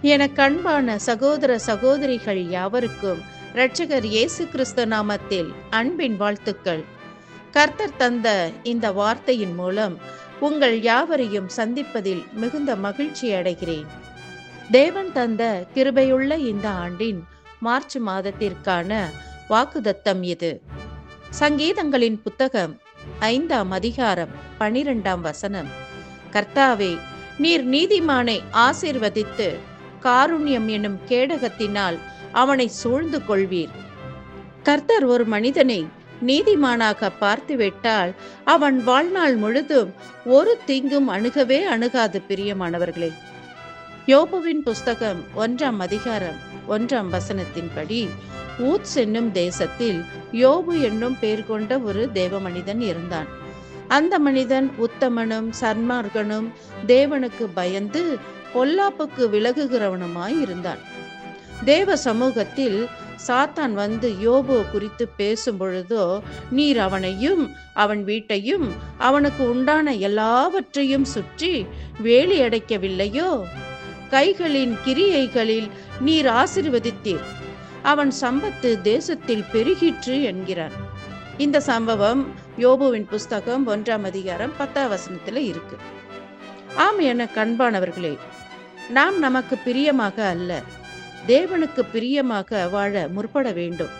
எனக்கு அன்பான சகோதர சகோதரிகள் யாவருக்கும் இரட்சகர் இயேசு கிறிஸ்து நாமத்தில் அன்பின் வாழ்த்துக்கள். கர்த்தர் தந்த இந்த வார்த்தையின் மூலம் உங்கள் யாவரையும் சந்திப்பதில் மிகுந்த மகிழ்ச்சி அடைகிறேன். தேவன் தந்த கிருபையுள்ள இந்த ஆண்டின் மார்ச் மாதத்திற்கான வாக்குதத்தம் இது. சங்கீதங்களின் புத்தகம் 5ஆம் அதிகாரம் 12ஆம் வசனம். கர்த்தாவே, நீர் நீதிமானை ஆசீர்வதித்து காருண்யம் என்னும் கேடகத்தினால் அவனை சூழ்ந்து கொள்வீர். கர்த்தர் ஒரு மனிதனை நீதிமானாக பார்த்துவிட்டால் அவன் வாழ்நாள் முழுதும் ஒரு தீங்கும் அணுகவே அணுகாது. பிரியமானவர்களே, யோபுவின் புஸ்தகம் 1ஆம் அதிகாரம் 1ஆம் வசனத்தின்படி, ஊத்ஸ் என்னும் தேசத்தில் யோபு என்னும் பெயர் கொண்ட ஒரு தேவ மனிதன் இருந்தான். அந்த மனிதன் உத்தமனும் சன்மார்க்கனும் தேவனுக்கு பயந்து பொல்லாப்புக்கு விலகுகிறவனுமாய் இருந்தான். தேவ சமூகத்தில் சாத்தான் வந்து யோபு குறித்து பேசும் பொழுதோ, நீர் அவனையும் அவன் வீட்டையும் அவனுக்கு உண்டான எல்லாவற்றையும் சுற்றி வேலி அடைக்கவில்லையோ? கைகளின் கிரியைகளில் நீர் ஆசீர்வதித்தீர், அவன் சம்பத்து தேசத்தில் பெருகிற்று என்கிறான். இந்த சம்பவம் யோபுவின் புஸ்தகம் 1ஆம் அதிகாரம் 10ஆம் வசனத்துல இருக்கு. ஆம், என கண்பானவர்களே, நாம் நமக்கு பிரியமாக அல்ல, தேவனுக்கு பிரியமாக வாழ முற்பட வேண்டும்.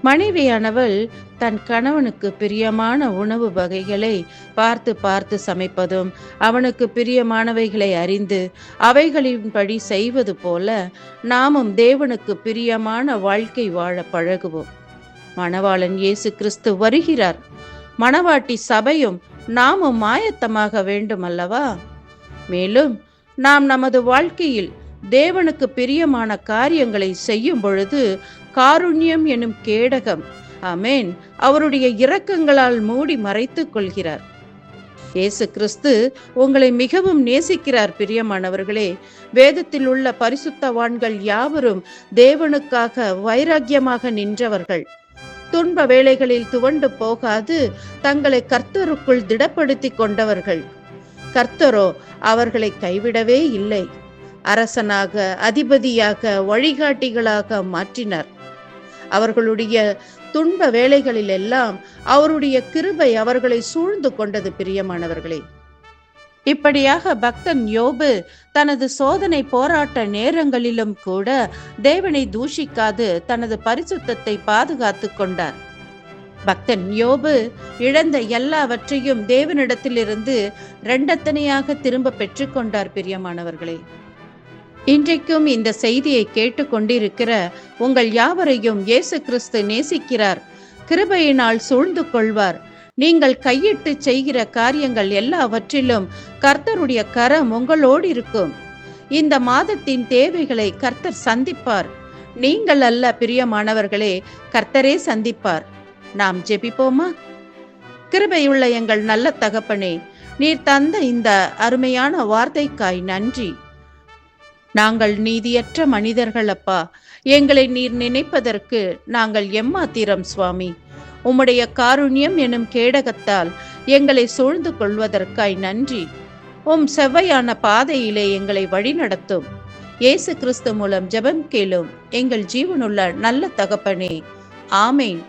மனைவியானவள் தன் கணவனுக்கு பிரியமான உணவு வகைகளை பார்த்து பார்த்து சமைப்பதும், அவனுக்கு பிரியமானவைகளை அறிந்து அவைகளின்படி செய்வது போல நாமும் தேவனுக்கு பிரியமான வாழ்க்கை வாழ பழகுவோம். மணவாளன் இயேசு கிறிஸ்து வருகிறார். மணவாட்டி சபையும் நாமும் ஆயத்தமாக வேண்டும் அல்லவா? மேலும் நாம் நமது வாழ்க்கையில் தேவனுக்கு பிரியமான காரியங்களை செய்யும் பொழுது காருண்யம் எனும் கேடகம், ஆமென், அவருடைய இரக்கங்களால் மூடி மறைத்துக் கொள்கிறார். இயேசு கிறிஸ்து உங்களை மிகவும் நேசிக்கிறார். பிரியமானவர்களே, வேதத்தில் உள்ள பரிசுத்தவான்கள் யாவரும் தேவனுக்காக வைராக்கியமாக நின்றவர்கள். துன்ப வேளைகளில் துவண்டு போகாது தங்களை கர்த்தருக்குள் திடப்படுத்தி கொண்டவர்கள். கர்த்தரோ அவர்களை கைவிடவே இல்லை. அரசனாக, அதிபதியாக, வழிகாட்டிகளாக மாற்றினார். அவர்களுடைய துன்ப வேளைகளில் எல்லாம் அவருடைய கிருபை அவர்களை சூழ்ந்து கொண்டது. பிரியமானவர்களே, இப்படியாக பக்தன் யோபு தனது சோதனை போராட்ட நேரங்களிலும் கூட தேவனை தூஷிக்காது தனது பரிசுத்தத்தை பாதுகாத்து கொண்டார். பக்தன் யோபு இழந்த எல்லாவற்றையும் தேவனிடத்திலிருந்து இரண்டத்தனையாக திரும்ப பெற்றுக்கொண்டார். பிரியமானவர்களே, இன்றைக்கும் இந்த செய்தியை கேட்டுக்கொண்டிருக்கிற உங்கள் யாவரையும் இயேசு கிறிஸ்து நேசிக்கிறார், கிருபையினால் சூழ்ந்து கொள்வார். நீங்கள் கையிட்டு செய்கிற காரியங்கள் எல்லாவற்றிலும் கர்த்தருடைய கரம் உங்களோடு இருக்கும். இந்த மாதத்தின் தேவைகளை கர்த்தர் சந்திப்பார். நீங்கள் அல்ல பிரியமானவர்களே, கர்த்தரே சந்திப்பார். நாம் ஜெபிப்போமா? கிருபையுள்ள எங்கள் நல்ல தகப்பனே, நீர் தந்த இந்த அருமையான வார்த்தைக்காய் நன்றி. நாங்கள் நீதியற்ற மனிதர்கள் அப்பா. எங்களை நீர் நினைப்பதற்கு நாங்கள் எம்மாத்திரம் சுவாமி. உம்முடைய காருண்யம் எனும் கேடகத்தால் எங்களை சூழ்ந்து கொள்வதற்காய் நன்றி. உம் செவ்வையான பாதையிலே எங்களை வழிநடத்தும். இயேசு கிறிஸ்து மூலம் ஜெபம் கேளும் எங்கள் ஜீவனுள்ள நல்ல தகப்பனே, ஆமேன்.